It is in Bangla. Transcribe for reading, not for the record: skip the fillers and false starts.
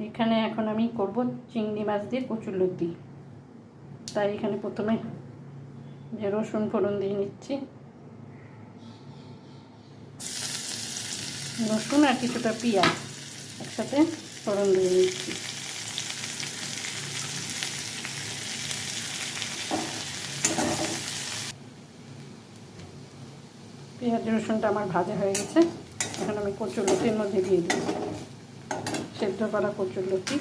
এখানে এখন আমি করব চিংড়ি মাছ দিয়ে কচুরলতি। তাই এখানে প্রথমে যে রসুন ফোড়ন দিয়ে নিচ্ছি, রসুন আর কিছুটা পেঁয়াজ একসাথে ফোড়ন দিয়ে নিচ্ছি। পেঁয়াজ রসুনটা আমার ভাজা হয়ে গেছে। এখন আমি কচুরলতির মধ্যে দিয়ে দিই, সেদ্ধ করা কচুরলতি।